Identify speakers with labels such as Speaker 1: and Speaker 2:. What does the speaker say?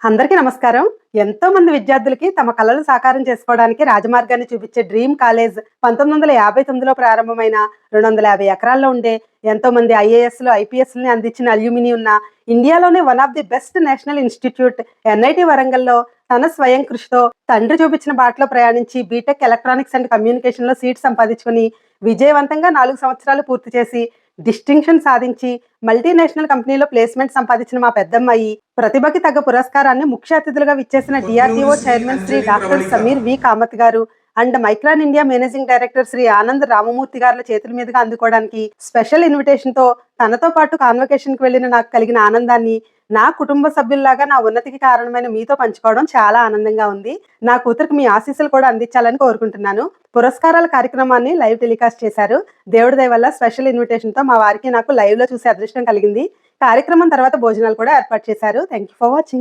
Speaker 1: అందరికీ నమస్కారం. ఎంతో మంది విద్యార్థులకి తమ కలలు సాకారం చేసుకోవడానికి రాజమార్గాన్ని చూపించే డ్రీమ్ కాలేజ్ 1959లో ప్రారంభమైన 250 ఎకరాల్లో ఉండే ఎంతో మంది ఐఏఎస్లు, ఐపీఎస్‌లని అందించిన అల్యూమిని ఉన్న ఇండియాలోనే one of the best national institute NIT వరంగల్‌లో తన స్వయం కృషితో తండ్రి చూపించిన బాటలో ప్రయాణించి బీటెక్ ఎలక్ట్రానిక్స్ అండ్ కమ్యూనికేషన్‌లో సీట్ సంపాదించుకొని విజయవంతంగా 4 సంవత్సరాలు పూర్తి చేసి డిస్టింక్షన్ సాధించి మల్టీనేషనల్ కంపెనీలో ప్లేస్మెంట్ సంపాదించిన మా పెద్దమ్మాయి ప్రతిభకి తగ్గ పురస్కారాన్ని ముఖ్య అతిథులుగా విచ్చేసిన DRDO chairman Shri doctor Sameer V Kamath గారు and Micron India managing director Shri Anand Ramamurthy గారి చేతుల మీదుగా అందుకోవడానికి స్పెషల్ ఇన్విటేషన్ తో తనతో పాటు కాన్వకేషన్ కి వెళ్లిన నాకు కలిగిన ఆనందాన్ని నా కుటుంబ సభ్యుల్లాగా నా ఉన్నతికి కారణమైన మీతో పంచుకోవడం చాలా ఆనందంగా ఉంది. నా కూతురికి మీ ఆశీస్సులు కూడా అందించాలని కోరుకుంటున్నాను. పురస్కారాల కార్యక్రమాన్ని లైవ్ టెలికాస్ట్ చేశారు. దేవుడి దయ వల్ల స్పెషల్ ఇన్విటేషన్ తో మా వారికి నాకు లైవ్ లో చూసే అదృష్టం కలిగింది. కార్యక్రమం తర్వాత భోజనాలు కూడా ఏర్పాటు చేశారు. Thank you for watching.